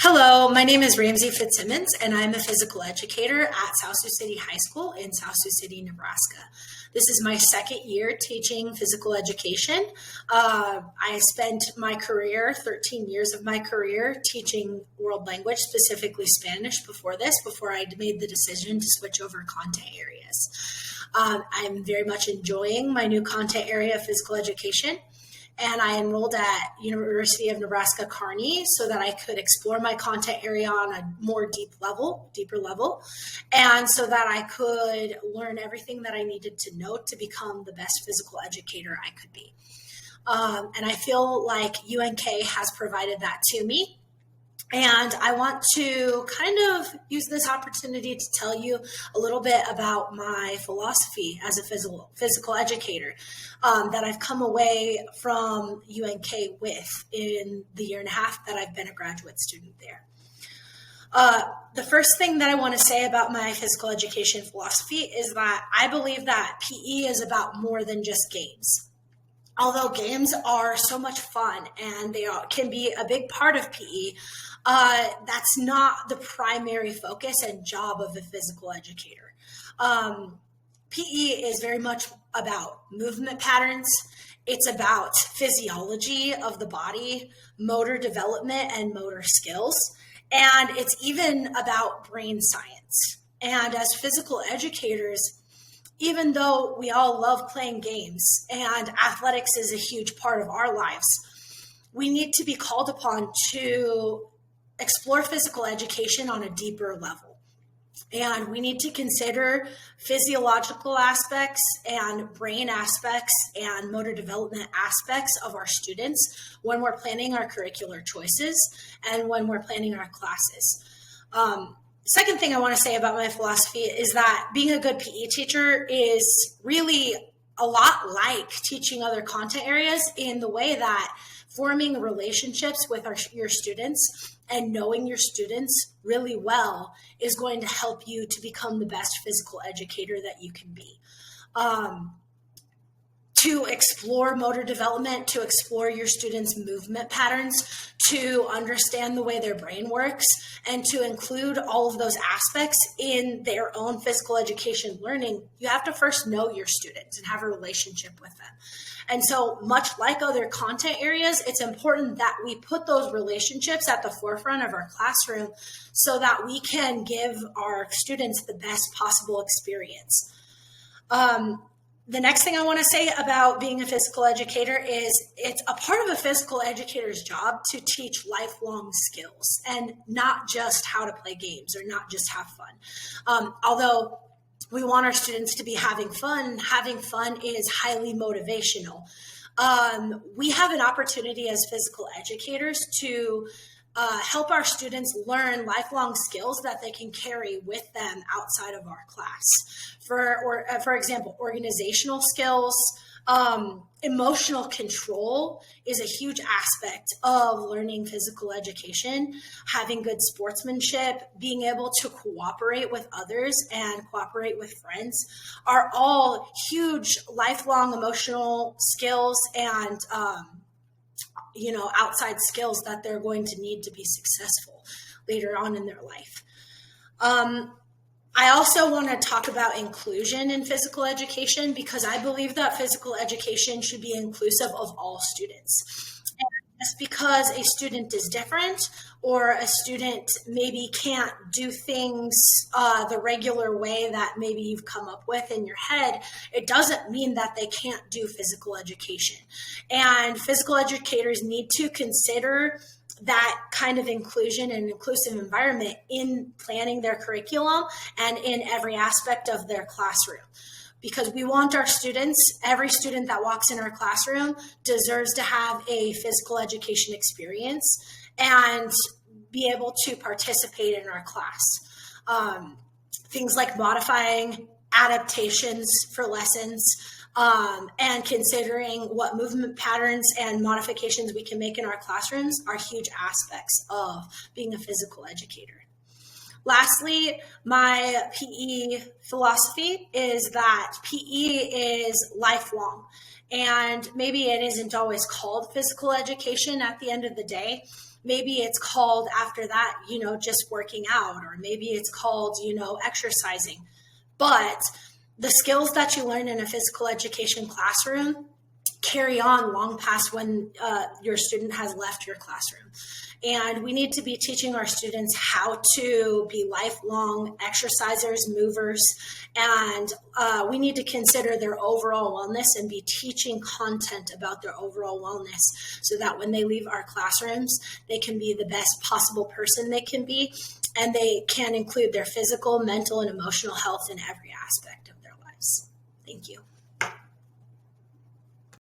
Hello, my name is Ramsey Fitzsimmons, and I'm a physical educator at South Sioux City High School in South Sioux City, Nebraska. This is my second year teaching physical education. I spent my career, 13 years of my career, teaching world language, specifically Spanish before I made the decision to switch over content areas. I'm very much enjoying my new content area of physical education. And I enrolled at University of Nebraska Kearney so that I could explore my content area on a more deeper level, and so that I could learn everything that I needed to know to become the best physical educator I could be. And I feel like UNK has provided that to me. And I want to kind of use this opportunity to tell you a little bit about my philosophy as a physical educator that I've come away from UNK with in the year and a half that I've been a graduate student there. The first thing that I want to say about my physical education philosophy is that I believe that PE is about more than just games. Although games are so much fun and they can be a big part of PE, that's not the primary focus and job of a physical educator. PE is very much about movement patterns. It's about physiology of the body, motor development, and motor skills. And it's even about brain science. And as physical educators, even though we all love playing games and athletics is a huge part of our lives, we need to be called upon to explore physical education on a deeper level. And we need to consider physiological aspects and brain aspects and motor development aspects of our students when we're planning our curricular choices and when we're planning our classes. Second thing I want to say about my philosophy is that being a good PE teacher is really a lot like teaching other content areas in the way that forming relationships with your students and knowing your students really well is going to help you to become the best physical educator that you can be. To explore motor development, to explore your students' movement patterns, to understand the way their brain works, and to include all of those aspects in their own physical education learning, you have to first know your students and have a relationship with them. And so much like other content areas, it's important that we put those relationships at the forefront of our classroom so that we can give our students the best possible experience. The next thing I want to say about being a physical educator is it's a part of a physical educator's job to teach lifelong skills and not just how to play games or not just have fun. Although we want our students to be having fun is highly motivational. We have an opportunity as physical educators to help our students learn lifelong skills that they can carry with them outside of our class. For example, organizational skills, emotional control is a huge aspect of learning physical education. Having good sportsmanship, being able to cooperate with others and cooperate with friends are all huge lifelong emotional skills and outside skills that they're going to need to be successful later on in their life. I also want to talk about inclusion in physical education because I believe that physical education should be inclusive of all students. And just because a student is different or a student maybe can't do things the regular way that maybe you've come up with in your head, it doesn't mean that they can't do physical education. And physical educators need to consider that kind of inclusion and inclusive environment in planning their curriculum and in every aspect of their classroom. Because we want our students, every student that walks in our classroom deserves to have a physical education experience and be able to participate in our class. Things like modifying adaptations for lessons, and considering what movement patterns and modifications we can make in our classrooms are huge aspects of being a physical educator. Lastly, my PE philosophy is that PE is lifelong. And maybe it isn't always called physical education at the end of the day, Maybe it's called after that, just working out, or maybe it's called, exercising. But the skills that you learn in a physical education classroom carry on long past when your student has left your classroom. And we need to be teaching our students how to be lifelong exercisers, movers, and we need to consider their overall wellness and be teaching content about their overall wellness so that when they leave our classrooms, they can be the best possible person they can be, and they can include their physical, mental, and emotional health in every aspect of their lives. Thank you.